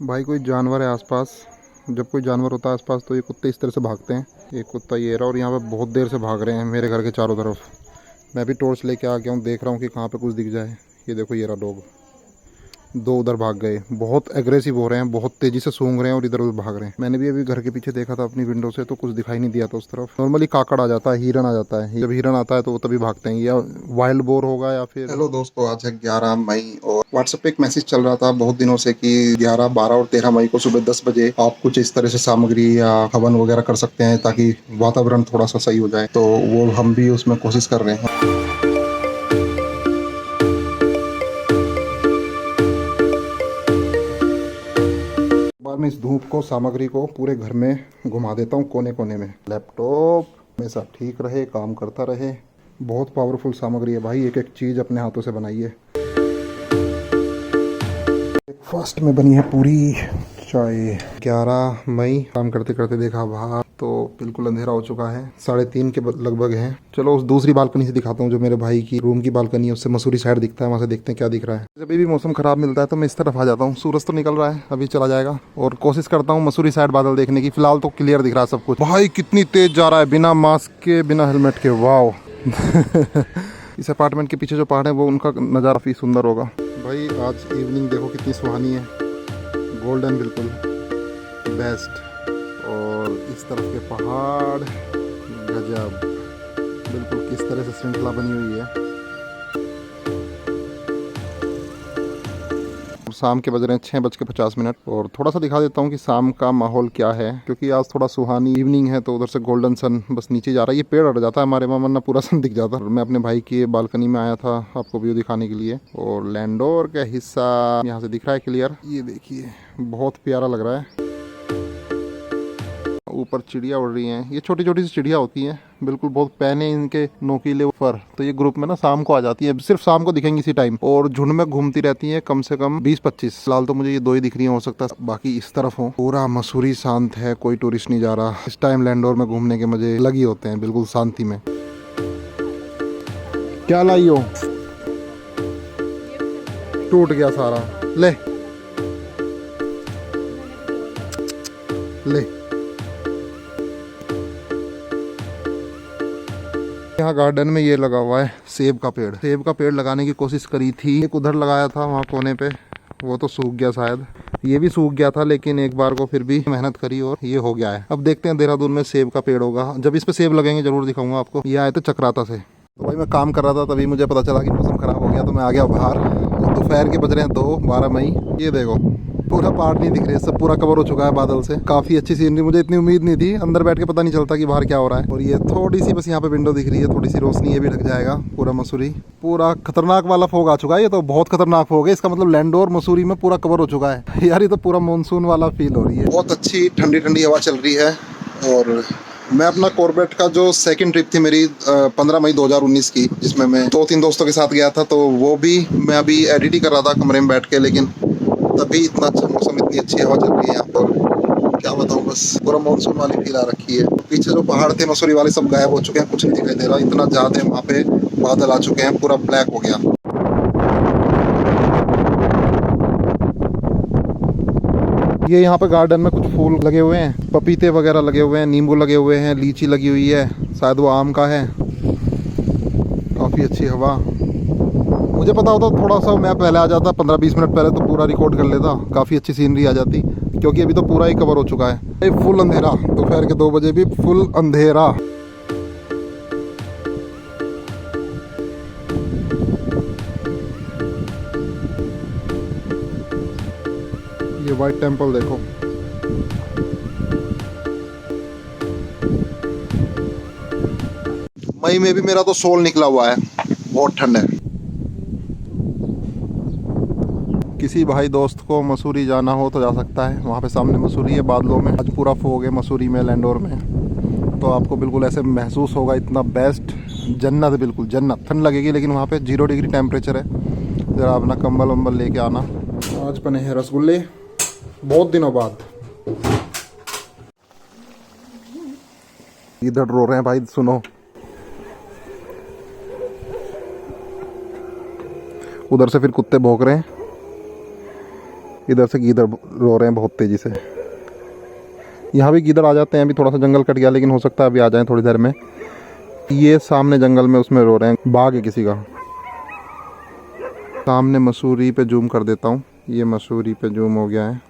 भाई कोई जानवर है आसपास। जब कोई जानवर होता है आसपास तो ये कुत्ते इस तरह से भागते हैं। ये कुत्ता ये रहा और यहाँ पे बहुत देर से भाग रहे हैं मेरे घर के चारों तरफ। मैं भी टॉर्च लेके आ गया हूँ, देख रहा हूँ कि कहाँ पे कुछ दिख जाए। ये देखो ये रहा डॉग। दो उधर भाग गए, बहुत एग्रेसिव हो रहे हैं, बहुत तेज़ी से सूंघ रहे हैं और इधर उधर भाग रहे हैं। मैंने भी अभी घर के पीछे देखा था अपनी विंडो से, तो कुछ दिखाई नहीं दिया था उस तरफ। नॉर्मली काकड़ आ जाता है, हिरन आ जाता है। जब हिरन आता है तो वो तभी भागते हैं, या वाइल्ड बोर होगा या फिर। हेलो दोस्तों, आज है 11 मई और व्हाट्सएप पे एक मैसेज चल रहा था बहुत दिनों से कि 11, 12 और 13 मई को सुबह 10 बजे आप कुछ इस तरह से सामग्री या हवन वगैरह कर सकते हैं ताकि वातावरण थोड़ा सा सही हो जाए। तो वो हम भी उसमें कोशिश कर रहे हैं। बार मैं इस धूप को, सामग्री को पूरे घर में घुमा देता हूँ, कोने कोने में। लैपटॉप हमेशा ठीक रहे, काम करता रहे। बहुत पावरफुल सामग्री है भाई, एक एक चीज़ अपने हाथों से बनाई है। ब्रेकफास्ट में बनी है पूरी चाय। 11 मई, काम करते करते देखा बाहर तो बिल्कुल अंधेरा हो चुका है, 3:30 के लगभग है। चलो उस दूसरी बालकनी से दिखाता हूँ, जो मेरे भाई की रूम की बालकनी है, उससे मसूरी साइड दिखता है। वहाँ से देखते हैं क्या दिख रहा है। जब भी मौसम खराब मिलता है तो मैं इस तरफ आ जाता हूँ। सूरज तो निकल रहा है, अभी चला जाएगा, और कोशिश करता हूँ मसूरी साइड बादल देखने की। फिलहाल तो क्लियर दिख रहा है सब कुछ। भाई कितनी तेज जा रहा है, बिना मास्क के, बिना हेलमेट के। वाओ इस अपार्टमेंट के पीछे जो पहाड़ है वो, उनका नज़ारा काफ़ी सुंदर होगा। भाई आज इवनिंग देखो कितनी सुहानी है, गोल्डन, बिल्कुल बेस्ट। और इस तरफ के पहाड़, गजब, बिल्कुल किस तरह से श्रृंखला बनी हुई है। शाम के बज रहे हैं 6:50 और थोड़ा सा दिखा देता हूँ कि शाम का माहौल क्या है, क्योंकि आज थोड़ा सुहानी इवनिंग है। तो उधर से गोल्डन सन बस नीचे जा रहा है। ये पेड़ अड़ जाता है हमारे वहाँ, वरना पूरा सन दिख जाता है। मैं अपने भाई की बालकनी में आया था आपको व्यू दिखाने के लिए, और लैंडोर का हिस्सा यहाँ से दिख रहा है क्लियर। ये देखिए बहुत प्यारा लग रहा है। ऊपर चिड़िया उड़ रही हैं, ये छोटी छोटी सी चिड़िया होती हैं, बिल्कुल बहुत पैने इनके नोकीले फर। तो ये ग्रुप में ना शाम को आ जाती है, सिर्फ शाम को दिखेंगी इसी टाइम, और झुंड में घूमती रहती हैं, कम से कम 20-25। फिलहाल तो मुझे ये दो ही दिख रही हैं, हो सकता है बाकी इस तरफ हो। पूरा मसूरी शांत है, कोई टूरिस्ट नहीं जा रहा। इस टाइम लैंडोर में घूमने के मजे अलग ही होते हैं, बिल्कुल शांति में। क्या लाई हो? टूट गया सारा। ले ले। यहाँ गार्डन में ये लगा हुआ है सेब का पेड़। सेब का पेड़ लगाने की कोशिश करी थी, एक उधर लगाया था वहाँ कोने पे, वो तो सूख गया शायद। ये भी सूख गया था, लेकिन एक बार को फिर भी मेहनत करी और ये हो गया है। अब देखते हैं देहरादून में सेब का पेड़ होगा, जब इस पे सेब लगेंगे जरूर दिखाऊंगा आपको। ये आए थे चक्राता से। तो भाई मैं काम कर रहा था, तभी मुझे पता चला कि मौसम खराब हो गया, तो मैं आ गया बाहर। और दोपहर के बज रहे हैं 2, 12 मई। ये देखो पूरा पहाड़ नहीं दिख रही है, सब पूरा कवर हो चुका है बादल से। काफी अच्छी सीनरी, मुझे इतनी उम्मीद नहीं थी। अंदर बैठ के पता नहीं चलता कि बाहर क्या हो रहा है। और ये थोड़ी सी बस यहाँ पे विंडो दिख रही है, थोड़ी सी रोशनी, ये भी ढक जाएगा पूरा मसूरी। पूरा खतरनाक वाला फोग आ चुका है, ये तो बहुत खतरनाक फोग है। इसका मतलब लैंडोर मसूरी में पूरा कवर हो चुका है यार। ये तो पूरा मानसून वाला फील हो रही है। बहुत अच्छी ठंडी ठंडी हवा चल रही है। और मैं अपना कॉर्बेट का जो सेकंड ट्रिप थी मेरी 15 मई 2019 की, जिसमें मैं 2-3 दोस्तों के साथ गया था, तो वो भी मैं अभी एडिट ही कर रहा था कमरे में बैठ के। लेकिन तभी इतना अच्छा मौसम, इतनी अच्छी हवा चल रही है यहाँ पर, क्या बताऊँ। बस पूरा मानसून वाली फील आ रखी है। पीछे जो पहाड़ थे मसूरी वाले सब गायब हो चुके हैं, कुछ नहीं दिखाई दे रहा। इतना ज़्यादा वहाँ पे बादल आ चुके हैं, पूरा ब्लैक हो गया। ये यहाँ पे गार्डन में कुछ फूल लगे हुए हैं, पपीते वगैरह लगे हुए हैं, नींबू लगे हुए हैं, लीची लगी हुई है, शायद वो आम का है। काफ़ी अच्छी हवा। मुझे पता होता थोड़ा सा मैं पहले आ जाता, 15-20 मिनट पहले, तो पूरा रिकॉर्ड कर लेता, काफ़ी अच्छी सीनरी आ जाती। क्योंकि अभी तो पूरा ही कवर हो चुका है। फुल अंधेरा, दोपहर के 2 बजे भी फुल अंधेरा। ये वाइट टेम्पल देखो। मई में भी मेरा तो सोल निकला हुआ है, बहुत ठंड है। किसी भाई दोस्त को मसूरी जाना हो तो जा सकता है, वहाँ पे सामने मसूरी है बादलों में। आज पूरा फोग है मसूरी में, लैंडोर में। तो आपको बिल्कुल ऐसे महसूस होगा, इतना बेस्ट, जन्नत, बिल्कुल जन्नत। ठंड लगेगी लेकिन वहाँ पे 0 डिग्री टेम्परेचर है। ज़रा अपना कंबल वम्बल लेके आना। आज बने हैं रसगुल्ले बहुत दिनों बाद। इधर रो रहे हैं भाई, सुनो। उधर से फिर कुत्ते भौंक रहे हैं। इधर से गीदड़ रो रहे हैं बहुत तेज़ी से। यहाँ भी गीदड़ आ जाते हैं, अभी थोड़ा सा जंगल कट गया लेकिन हो सकता है अभी आ जाएं थोड़ी देर में। ये सामने जंगल में उसमें रो रहे हैं, बाघ है किसी का। सामने मसूरी पे जूम कर देता हूँ, ये मसूरी पे जूम हो गया है।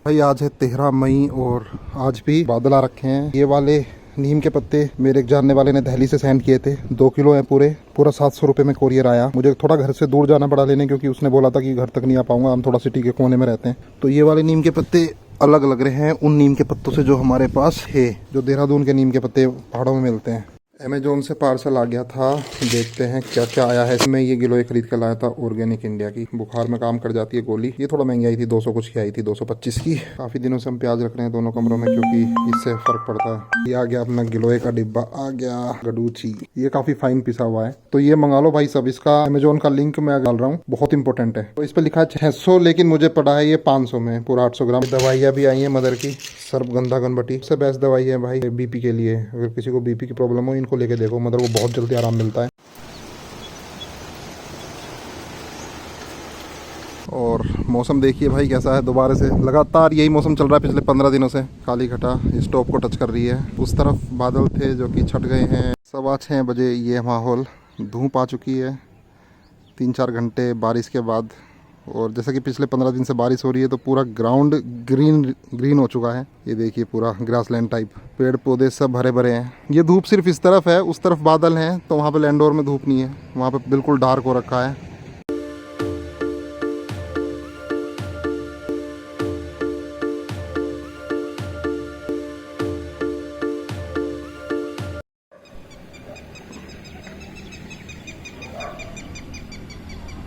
भाई आज है 13 मई और आज भी बादल आ रखे हैं। ये वाले नीम के पत्ते मेरे एक जानने वाले ने दिल्ली से सेंड किए थे, 2 किलो हैं पूरा 700 रुपये में कोरियर आया। मुझे थोड़ा घर से दूर जाना पड़ा लेने, क्योंकि उसने बोला था कि घर तक नहीं आ पाऊंगा, हम थोड़ा सिटी के कोने में रहते हैं। तो ये वाले नीम के पत्ते अलग लग रहे हैं उन नीम के पत्तों से जो हमारे पास है, जो देहरादून के नीम के पत्ते पहाड़ों में मिलते हैं। अमेजोन से पार्सल आ गया था, देखते हैं क्या क्या आया है। इसमें ये गिलोय खरीद कर लाया था ऑर्गेनिक इंडिया की, बुखार में काम कर जाती है गोली। ये थोड़ा महंगी आई थी, 200 कुछ की आई थी, 225 की। काफ़ी दिनों से हम प्याज रख रहे हैं दोनों कमरों में, क्योंकि इससे फ़र्क पड़ता है। ये आ गया अपना गिलोय का डिब्बा, आ गया गडूची। ये काफ़ी फाइन पिसा हुआ है, तो ये मंगा लो भाई सब। इसका अमेजोन का लिंक मैं डाल रहा हूँ, बहुत इंपॉर्टेंट है। तो इस पर लिखा है 600, लेकिन मुझे पड़ा है ये 500 में, पूरा 800 ग्राम। दवाइयाँ भी आई हैं मदर की, सर्वगंधा गणपति सबसे बेस्ट दवाई है भाई बीपी के लिए। अगर किसी को बीपी की प्रॉब्लम हो, इनको लेके देखो, मदर को बहुत जल्दी आराम मिलता है। और मौसम देखिए भाई कैसा है, दोबारा से लगातार यही मौसम चल रहा है पिछले 15 दिनों से। काली घटा इस टॉप को टच कर रही है, उस तरफ बादल थे जो कि छट गए हैं। 6:15 बजे ये माहौल, धूप आ चुकी है 3-4 घंटे बारिश के बाद। और जैसा कि पिछले 15 दिन से बारिश हो रही है, तो पूरा ग्राउंड ग्रीन हो चुका है। ये देखिए पूरा ग्रासलैंड टाइप, पेड़ पौधे सब हरे भरे हैं। ये धूप सिर्फ इस तरफ है, उस तरफ बादल हैं, तो वहाँ पे लैंडोर में धूप नहीं है, वहाँ पे बिल्कुल डार्क हो रखा है।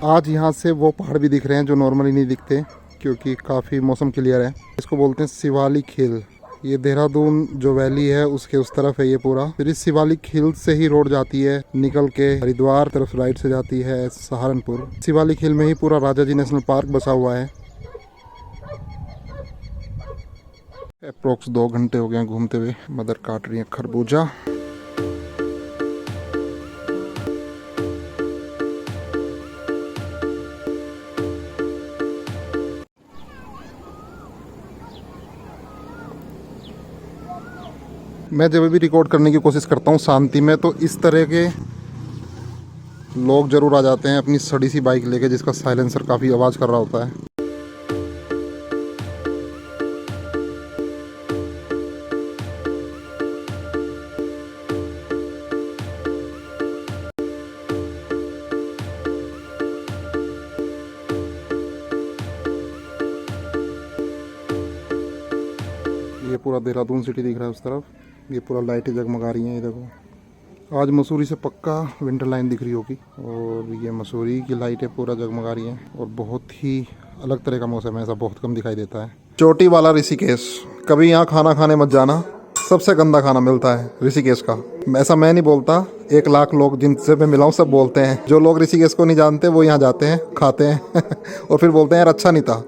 आज यहाँ से वो पहाड़ भी दिख रहे हैं जो नॉर्मली नहीं दिखते, क्योंकि काफ़ी मौसम क्लियर है। इसको बोलते हैं शिवालिक हिल। ये देहरादून जो वैली है उसके उस तरफ है ये पूरा। फिर इस शिवालिक हिल से ही रोड जाती है निकल के हरिद्वार तरफ, राइट से जाती है सहारनपुर। शिवालिक हिल में ही पूरा राजा जी नेशनल पार्क बसा हुआ है। अप्रोक्स 2 घंटे हो गए हैं घूमते हुए। मदर काट रही है खरबूजा। मैं जब भी रिकॉर्ड करने की कोशिश करता हूँ शांति में, तो इस तरह के लोग ज़रूर आ जाते हैं अपनी सड़ी सी बाइक लेके, जिसका साइलेंसर काफ़ी आवाज़ कर रहा होता है। ये पूरा देहरादून सिटी दिख रहा है उस तरफ। ये पूरा लाइटें जगमगा रही हैं, ये देखो। आज मसूरी से पक्का विंटर लाइन दिख रही होगी, और ये मसूरी की लाइटें पूरा जगमगा रही हैं। और बहुत ही अलग तरह का मौसम है, ऐसा बहुत कम दिखाई देता है। चोटी वाला ऋषिकेश, कभी यहाँ खाना खाने मत जाना, सबसे गंदा खाना मिलता है ऋषिकेश का। ऐसा मैं नहीं बोलता, 1 लाख लोग जिनसे मैं मिला हूँ सब बोलते हैं। जो लोग ऋषिकेश को नहीं जानते वो यहाँ जाते हैं, खाते हैं और फिर बोलते हैं यार अच्छा नहीं था।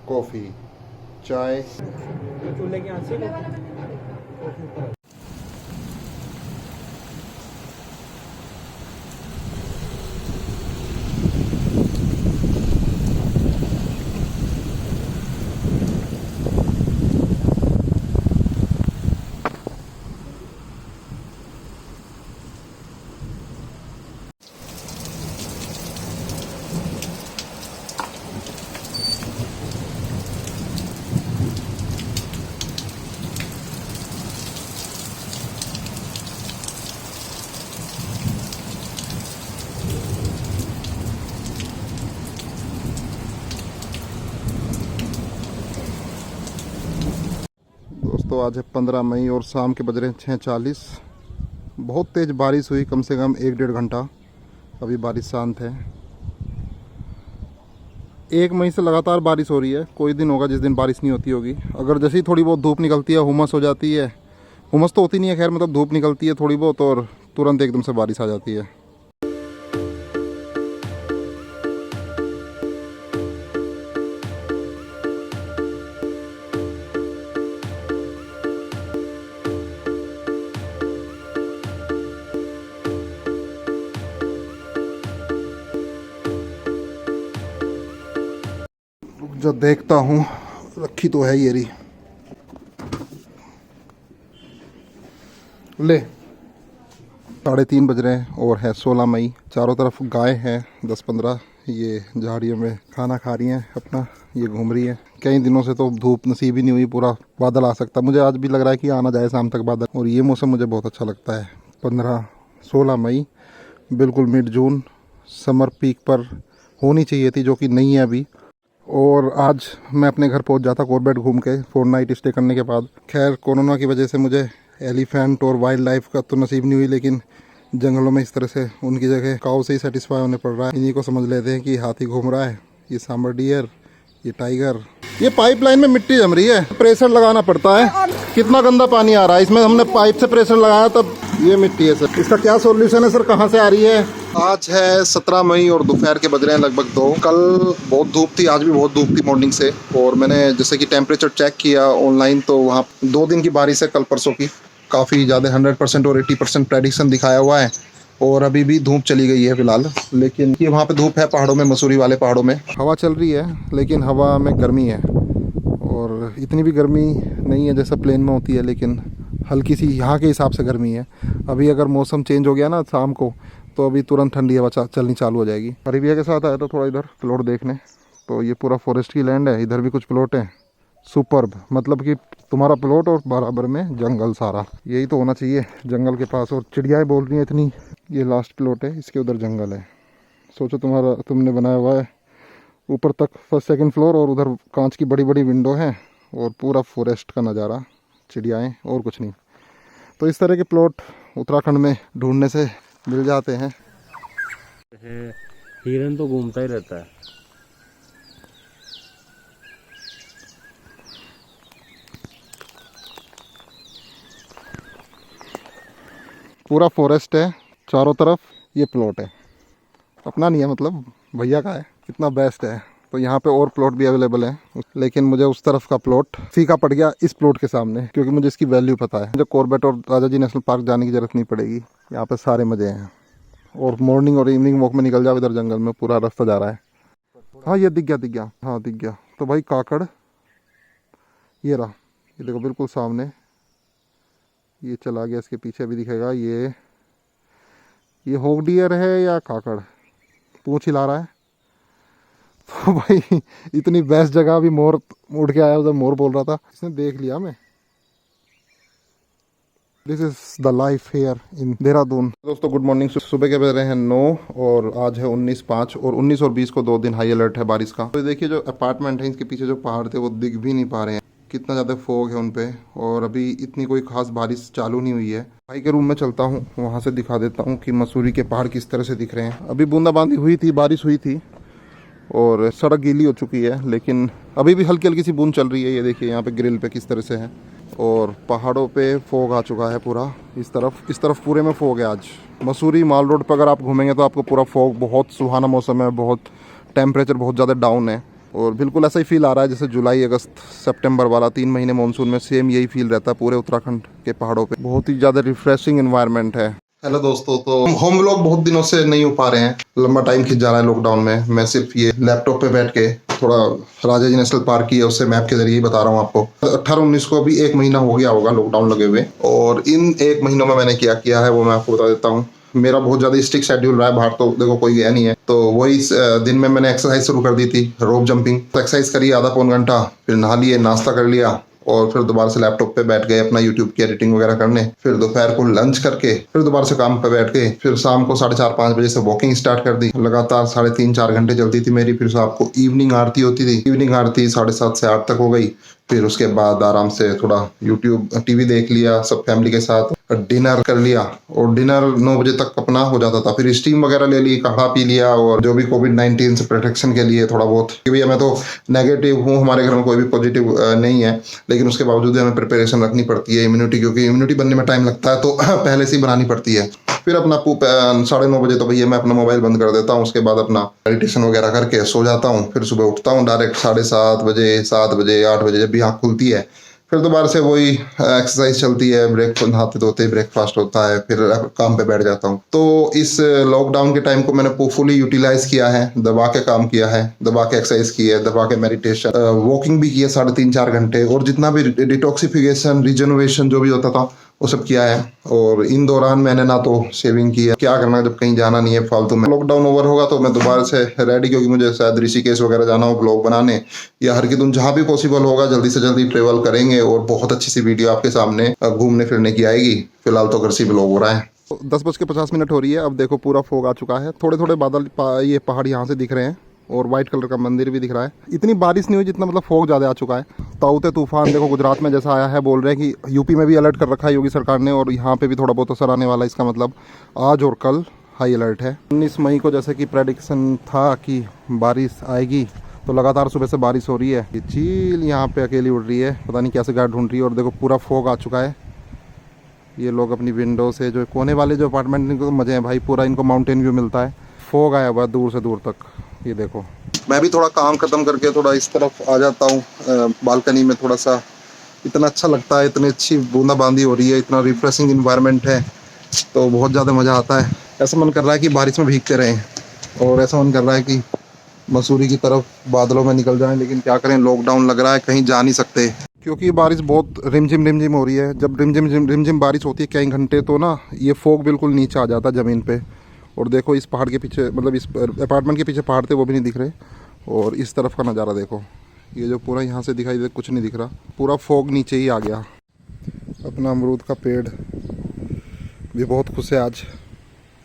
कॉफ़ी, चाय, दोस्तों आज है 15 मई और शाम के बज रहे हैं 6:40। बहुत तेज़ बारिश हुई, कम से कम 1-1.5 घंटा। अभी बारिश शांत है। 1 मई से लगातार बारिश हो रही है। कोई दिन होगा जिस दिन बारिश नहीं होती होगी। अगर जैसे ही थोड़ी बहुत धूप निकलती है, हुमस हो जाती है। हुमस तो होती नहीं है खैर, मतलब धूप निकलती है थोड़ी बहुत और तुरंत एकदम से बारिश आ जाती है। जो देखता हूँ, रखी तो है ये रही। ले 3:30 बज रहे हैं और है 16 मई। चारों तरफ गाय हैं 10-15, ये झाड़ियों में खाना खा रही हैं अपना, ये घूम रही है। कई दिनों से तो धूप नसीब ही नहीं हुई, पूरा बादल आ सकता। मुझे आज भी लग रहा है कि आना जाए शाम तक बादल, और ये मौसम मुझे बहुत अच्छा लगता है। 16 मई बिल्कुल मिड जून, समर पीक पर होनी चाहिए थी, जो कि नहीं है अभी। और आज मैं अपने घर पहुंच जाता कॉर्बेट घूम के 4 नाइट स्टे करने के बाद। खैर कोरोना की वजह से मुझे एलिफेंट और वाइल्ड लाइफ का तो नसीब नहीं हुई, लेकिन जंगलों में इस तरह से उनकी जगह काऊ से ही सेटिस्फाई होने पड़ रहा है। इन्हीं को समझ लेते हैं कि हाथी घूम रहा है, ये सांबर डियर, ये टाइगर। ये पाइपलाइन में मिट्टी जम रही है, प्रेशर लगाना पड़ता है। कितना गंदा पानी आ रहा है इसमें, हमने पाइप से प्रेशर लगाया तब ये मिट्टी है सर। इसका क्या सॉल्यूशन है सर, कहाँ से आ रही है? आज है 17 मई और दोपहर के बज रहे हैं लगभग 2। कल बहुत धूप थी, आज भी बहुत धूप थी मॉर्निंग से। और मैंने जैसे कि टेम्परेचर चेक किया ऑनलाइन, तो वहाँ 2 दिन की बारिश है कल परसों की, काफ़ी ज़्यादा 100% और 80% प्रेडिक्शन दिखाया हुआ है। और अभी भी धूप चली गई है फिलहाल, लेकिन ये वहाँ पे धूप है पहाड़ों में, मसूरी वाले पहाड़ों में हवा चल रही है, लेकिन हवा में गर्मी है। और इतनी भी गर्मी नहीं है जैसा प्लेन में होती है, लेकिन हल्की सी यहाँ के हिसाब से गर्मी है। अभी अगर मौसम चेंज हो गया ना शाम को, तो अभी तुरंत ठंडी हवा चलनी चालू हो जाएगी। अरेबिया के साथ आया था थोड़ा इधर प्लॉट देखने, तो ये पूरा फॉरेस्ट की लैंड है। इधर भी कुछ प्लॉट हैं, सुपर्ब, मतलब कि तुम्हारा प्लॉट और बराबर में जंगल सारा। यही तो होना चाहिए जंगल के पास। और चिड़ियाएँ बोल रही हैं इतनी। ये लास्ट प्लॉट है, इसके उधर जंगल है। सोचो तुमने बनाया हुआ है ऊपर तक 1st 2nd फ्लोर, और उधर कांच की बड़ी बड़ी विंडो हैं, और पूरा फॉरेस्ट का नज़ारा, चिड़ियाएँ और कुछ नहीं। तो इस तरह के प्लॉट उत्तराखंड में ढूंढने से मिल जाते हैं। हिरन तो घूमता ही रहता है। पूरा फॉरेस्ट है चारों तरफ, ये प्लॉट है, अपना नहीं है, मतलब भैया का है। कितना बेस्ट है। तो यहाँ पे और प्लॉट भी अवेलेबल है, लेकिन मुझे उस तरफ का प्लॉट फीका पड़ गया इस प्लॉट के सामने, क्योंकि मुझे इसकी वैल्यू पता है। मुझे कॉर्बेट और राजा जी नेशनल पार्क जाने की ज़रूरत नहीं पड़ेगी, यहाँ पे सारे मज़े हैं। और मॉर्निंग और इवनिंग वॉक में निकल जाओ इधर जंगल में, पूरा रास्ता जा रहा है। हाँ ये दिख गया, हाँ दिख गया। तो भाई काकड़ ये रहा, ये देखो बिल्कुल सामने, ये चला गया, इसके पीछे भी दिखेगा। ये होग डियर है या काकड़, पूंछ हिला रहा है। तो भाई इतनी बेस्ट जगह, अभी मोर उड़ के आया, उधर मोर बोल रहा था, इसने देख लिया मैं। This is the life here in Dehradun. दोस्तों गुड मॉर्निंग। सुबह के बज रहे हैं 9 और आज है 19/5, और 19 और 20 को 2 दिन हाई अलर्ट है बारिश का। तो देखिए जो अपार्टमेंट है, इसके पीछे जो पहाड़ थे वो दिख भी नहीं पा रहे हैं, कितना ज़्यादा फोग है उन पे। और अभी इतनी कोई खास बारिश चालू नहीं हुई है। भाई के रूम में चलता हूँ, वहाँ से दिखा देता हूँ कि मसूरी के पहाड़ किस तरह से दिख रहे हैं। अभी बूंदाबांदी हुई थी, बारिश हुई थी, और सड़क गीली हो चुकी है, लेकिन अभी भी हल्की हल्की सी बूंद चल रही है। ये देखिए यहाँ पे ग्रिल पे किस तरह से है, और पहाड़ों पे फोग आ चुका है पूरा। इस तरफ पूरे में फोग है आज। मसूरी माल रोड पर अगर आप घूमेंगे तो आपको पूरा फोग, बहुत सुहाना मौसम है, बहुत टेम्परेचर बहुत ज़्यादा डाउन है, और बिल्कुल ऐसा ही फील आ रहा है जैसे जुलाई अगस्त सितंबर वाला 3 महीने मानसून में सेम यही फील रहता है पूरे उत्तराखंड के पहाड़ों पे। बहुत ही ज़्यादा रिफ्रेशिंग एनवायरनमेंट है। हेलो दोस्तों, तो होम व्लॉग बहुत दिनों से नहीं हो पा रहे हैं, लंबा टाइम खिंच जा रहा है लॉकडाउन में। मैं सिर्फ ये लैपटॉप पे बैठ के थोड़ा राजा जी नेशनल पार्क की है, उससे मैप के जरिए ही बता रहा हूँ आपको। 18-19 को अभी 1 महीना हो गया होगा लॉकडाउन लगे हुए, और इन 1 महीनों में मैंने क्या किया है वो मैं आपको बता देता हूँ। मेरा बहुत ज़्यादा स्ट्रिक्ट शेड्यूल रहा है, बाहर तो देखो कोई गया नहीं है, तो वही दिन में मैंने एक्सरसाइज शुरू कर दी थी, रोप जंपिंग। तो एक्सरसाइज करी आधा पौन घंटा, फिर नहा लिए, नाश्ता कर लिया, और फिर दोबारा से लैपटॉप पे बैठ गए अपना यूट्यूब की एडिटिंग वगैरह करने। फिर दोपहर को लंच करके फिर दोबारा से काम पे बैठ गए। फिर शाम को 4:30-5 बजे से वॉकिंग स्टार्ट कर दी, लगातार 3.5-4 घंटे चलती थी मेरी। फिर शाम को इवनिंग आरती होती थी, इवनिंग आरती 7:30 से 8 तक हो गई। फिर उसके बाद आराम से थोड़ा यूट्यूब टीवी देख लिया सब फैमिली के साथ, डिनर कर लिया, और डिनर 9 बजे तक अपना हो जाता था। फिर स्टीम वगैरह ले ली, काढ़ा पी लिया, और जो भी कोविड-19 से प्रोटेक्शन के लिए थोड़ा बहुत, कि भैया मैं तो नेगेटिव हूँ, हमारे घर में कोई भी पॉजिटिव नहीं है, लेकिन उसके बावजूद हमें प्रिपरेशन रखनी पड़ती है इम्यूनिटी, क्योंकि इम्यूनिटी बनने में टाइम लगता है, तो पहले से ही बनानी पड़ती है। फिर अपना 9:30 बजे तो भैया मैं अपना मोबाइल बंद कर देता हूँ। उसके बाद अपना मेडिटेशन वगैरह करके सो जाता हूँ। फिर सुबह उठता हूँ डायरेक्ट 7:30 बजे, 7 बजे, 8 बजे जब भी आँख खुलती है, फिर दोबारा से वही एक्सरसाइज चलती है। ब्रेकफास्ट नहाते धोते ब्रेकफास्ट होता है, फिर काम पे बैठ जाता हूँ। तो इस लॉकडाउन के टाइम को मैंने फुली यूटिलाइज किया है, दबा के काम किया है, दबा के एक्सरसाइज की है, दबा के मेडिटेशन, वॉकिंग भी की है 3.5-4 घंटे, और जितना भी डिटॉक्सिफिकेशन, रिजनोवेशन जो भी होता था वो सब किया है। और इन दौरान मैंने ना तो शेविंग की है, क्या करना जब कहीं जाना नहीं है फालतू में। लॉकडाउन ओवर होगा तो मैं दोबारा से रेडी, क्योंकि मुझे शायद ऋषिकेश वगैरह जाना हो ब्लॉग बनाने, या हरकिदुन जहाँ भी पॉसिबल होगा जल्दी से जल्दी ट्रेवल करेंगे और बहुत अच्छी सी वीडियो आपके सामने घूमने फिरने की आएगी। फिलहाल तो घर से ब्लॉग हो रहा है। 10:50 हो रही है। अब देखो पूरा फॉग आ चुका है, थोड़े थोड़े बादल ये पहाड़ यहाँ से दिख रहे हैं, और वाइट कलर का मंदिर भी दिख रहा है। इतनी बारिश नहीं हुई जितना मतलब फॉग ज़्यादा आ चुका है। ताउते तूफान देखो गुजरात में जैसा आया है, बोल रहे हैं कि यूपी में भी अलर्ट कर रखा है योगी सरकार ने, और यहाँ पे भी थोड़ा बहुत असर आने वाला है। इसका मतलब आज और कल हाई अलर्ट है। 19 मई को जैसे कि प्रेडिक्शन था कि बारिश आएगी, तो लगातार सुबह से बारिश हो रही है। ये चील यहाँ पे अकेली उड़ रही है, पता नहीं कैसे गार्ड ढूंढ रही है। और देखो पूरा फॉग आ चुका है। ये लोग अपनी विंडो से, जो कोने वाले जो अपार्टमेंट, इनको तो मज़े हैं भाई, पूरा इनको माउंटेन व्यू मिलता है। फॉग आया हुआ दूर से दूर तक, ये देखो। मैं भी थोड़ा काम खत्म करके थोड़ा इस तरफ आ जाता हूँ बालकनी में। थोड़ा सा इतना अच्छा लगता है, इतनी अच्छी बूंदाबांदी हो रही है, इतना रिफ्रेशिंग इन्वायरमेंट है, तो बहुत ज़्यादा मज़ा आता है। ऐसा मन कर रहा है कि बारिश में भीगते रहें, और ऐसा मन कर रहा है कि मसूरी की तरफ बादलों में निकल जाएं, लेकिन क्या करें, लॉकडाउन लग रहा है, कहीं जा नहीं सकते, क्योंकि बारिश बहुत रिमझिम हो रही है। जब रिमझिम बारिश होती है कई घंटे, तो ना ये फॉग बिल्कुल नीचे आ जाता है ज़मीन पे। और देखो इस पहाड़ के पीछे, मतलब इस अपार्टमेंट के पीछे पहाड़ थे वो भी नहीं दिख रहे, और इस तरफ का नज़ारा देखो, ये जो पूरा यहाँ से दिखाई दे कुछ नहीं दिख रहा, पूरा फॉग नीचे ही आ गया। अपना अमरूद का पेड़ भी बहुत खुश है आज,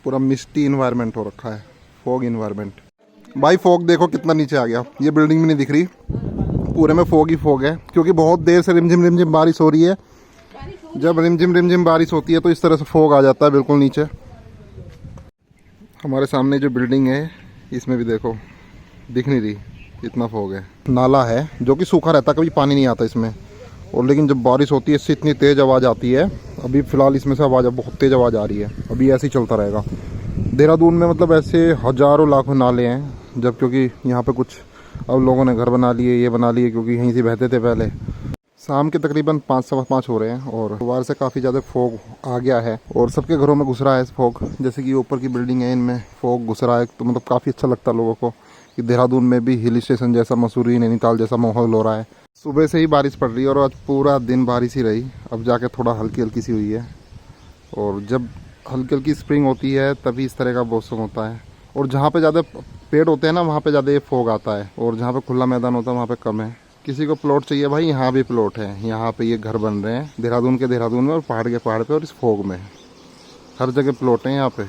पूरा मिस्टी इन्वायरमेंट हो रखा है, फॉग इन्वायरमेंट। भाई फॉग देखो कितना नीचे आ गया, ये बिल्डिंग भी नहीं दिख रही, पूरे में फॉग ही फॉग है, क्योंकि बहुत देर से रिमझिम बारिश हो रही है। जब रिमझिम बारिश होती है तो इस तरह से फॉग आ जाता है बिल्कुल नीचे। हमारे सामने जो बिल्डिंग है इसमें भी देखो दिख नहीं रही, इतना फॉग है। नाला है जो कि सूखा रहता, कभी पानी नहीं आता इसमें, और लेकिन जब बारिश होती है इससे इतनी तेज़ आवाज़ आती है। अभी फ़िलहाल इसमें से आवाज़, बहुत तेज़ आवाज़ आ रही है, अभी ऐसे ही चलता रहेगा। देहरादून में मतलब ऐसे हज़ारों लाखों नाले हैं, जब क्योंकि यहाँ पे कुछ अब लोगों ने घर बना लिए, ये बना लिए, क्योंकि यहीं से बहते थे पहले। शाम के तकरीबन 5-5 हो रहे हैं, और सुबह से काफ़ी ज़्यादा फॉग आ गया है, और सबके घरों में घुस रहा है इस फॉग। जैसे कि ऊपर की बिल्डिंग है, इनमें फॉग घुस रहा है, तो मतलब काफ़ी अच्छा लगता है लोगों को कि देहरादून में भी हिल स्टेशन जैसा, मसूरी नैनीताल जैसा माहौल हो रहा है। सुबह से ही बारिश पड़ रही है, और आज पूरा दिन बारिश ही रही, अब जाके थोड़ा हल्की हल्की सी हुई है। और जब हल्की हल्की स्प्रिंग होती है तभी इस तरह का मौसम होता है। और जहाँ पे ज़्यादा पेड़ होते हैं ना, वहाँ पे ज़्यादा ये फॉग आता है, और जहाँ पे खुला मैदान होता है वहाँ पे कम है। किसी को प्लॉट चाहिए भाई, यहाँ भी प्लॉट है, यहाँ पे ये घर बन रहे हैं देहरादून में, और पहाड़ के पहाड़ पे, और इस फॉग में हर जगह प्लॉट हैं यहाँ पे,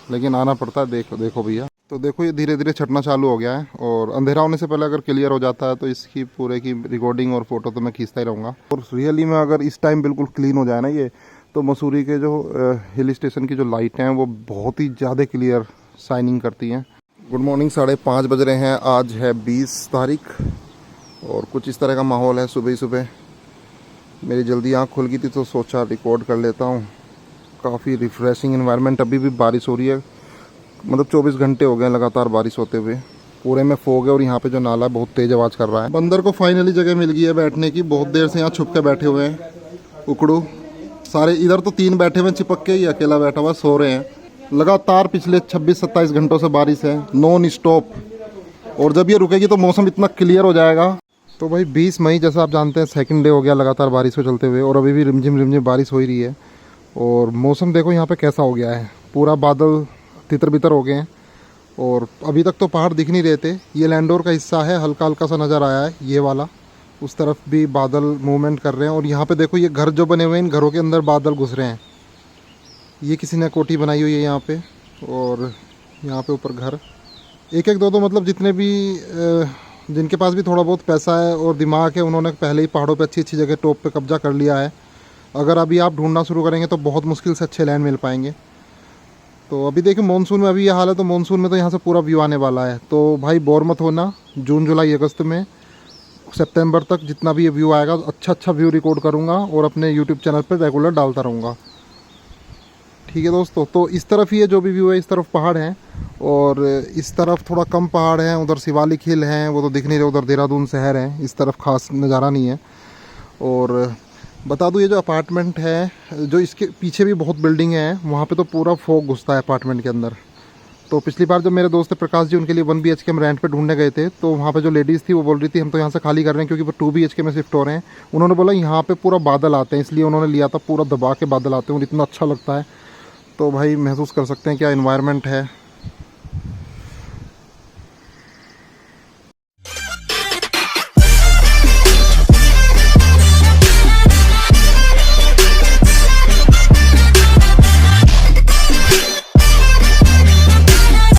लेकिन आना पड़ता है। देखो भैया, तो देखो ये धीरे धीरे छटना चालू हो गया है, और अंधेरा होने से पहले अगर क्लियर हो जाता है तो इसकी पूरे की रिकॉर्डिंग और फोटो तो मैं खींचता ही रहूँगा। और रियली में अगर इस टाइम बिल्कुल क्लीन हो जाए ना ये, तो मसूरी के जो हिल स्टेशन की जो लाइटें हैं वो बहुत ही ज़्यादा क्लियर शाइनिंग करती हैं। गुड मॉर्निंग, 5:30 बज रहे हैं। आज है 20 तारीख, और कुछ इस तरह का माहौल है। सुबह ही सुबह मेरी जल्दी आँख खुल गई थी, तो सोचा रिकॉर्ड कर लेता हूँ। काफ़ी रिफ्रेशिंग इन्वायरमेंट, अभी भी बारिश हो रही है, मतलब 24 घंटे हो गए लगातार बारिश होते हुए। पूरे में फॉग है, और यहाँ पे जो नाला है बहुत तेज़ आवाज़ कर रहा है। बंदर को फाइनली जगह मिल गई है बैठने की, बहुत देर से यहाँ छुप के बैठे हुए हैं उकड़ू सारे। इधर तो 3 बैठे हुए छिपक के, ही अकेला बैठा हुआ सो रहे हैं। लगातार पिछले 26-27 घंटों से बारिश है, नॉन स्टॉप, और जब ये रुकेगी तो मौसम इतना क्लियर हो जाएगा। तो भाई 20 मई जैसा आप जानते हैं, सेकंड डे हो गया लगातार बारिश को चलते हुए, और अभी भी रिमझिम बारिश हो ही रही है। और मौसम देखो यहाँ पे कैसा हो गया है, पूरा बादल तितर बितर हो गए हैं, और अभी तक तो पहाड़ दिख नहीं रहे थे। ये लैंडोर का हिस्सा है, हल्का हल्का सा नज़र आया है ये वाला, उस तरफ भी बादल मूवमेंट कर रहे हैं। और यहाँ पे देखो ये घर जो बने हुए हैं, इन घरों के अंदर बादल घुस रहे हैं। ये किसी ने कोठी बनाई हुई है यहाँ पे, और यहाँ पे ऊपर घर, एक एक दो मतलब जितने भी जिनके पास भी थोड़ा बहुत पैसा है और दिमाग है, उन्होंने पहले ही पहाड़ों पे अच्छी जगह टॉप पे कब्जा कर लिया है। अगर अभी आप ढूंढना शुरू करेंगे तो बहुत मुश्किल से अच्छे लैंड मिल पाएंगे। तो अभी देखिए मानसून में अभी ये हाल है, तो मानसून में तो यहाँ से पूरा व्यू आने वाला है। तो भाई बोर मत होना, जून जुलाई अगस्त में सितंबर तक जितना भी ये व्यू आएगा, अच्छा व्यू रिकॉर्ड करूँगा और अपने यूट्यूब चैनल पर रेगुलर डालता रहूँगा। ठीक है दोस्तों, तो इस तरफ ही है जो भी व्यू है, इस तरफ पहाड़ हैं और इस तरफ थोड़ा कम पहाड़ हैं, उधर शिवालिक हिल हैं, वो तो दिख नहीं रहे, उधर देहरादून शहर है, इस तरफ खास नज़ारा नहीं है। और बता दूँ ये जो अपार्टमेंट है, जो इसके पीछे भी बहुत बिल्डिंग है, वहाँ पे तो पूरा फॉग घुसता है अपार्टमेंट के अंदर। तो पिछली बार जब मेरे दोस्त प्रकाश जी, उनके लिए 1 BHK हम रेंट पे ढूंढने गए थे, तो वहाँ पे जो लेडीज़ थी वो बोल रही थी हम तो यहाँ से खाली कर रहे हैं क्योंकि वो 2 BHK में शिफ्ट हो रहे हैं। उन्होंने बोला यहाँ पे पूरा बादल आते हैं, इसलिए उन्होंने लिया था, पूरा दबा के बादल आते हैं और इतना अच्छा लगता है। तो भाई महसूस कर सकते हैं क्या इन्वायरमेंट है।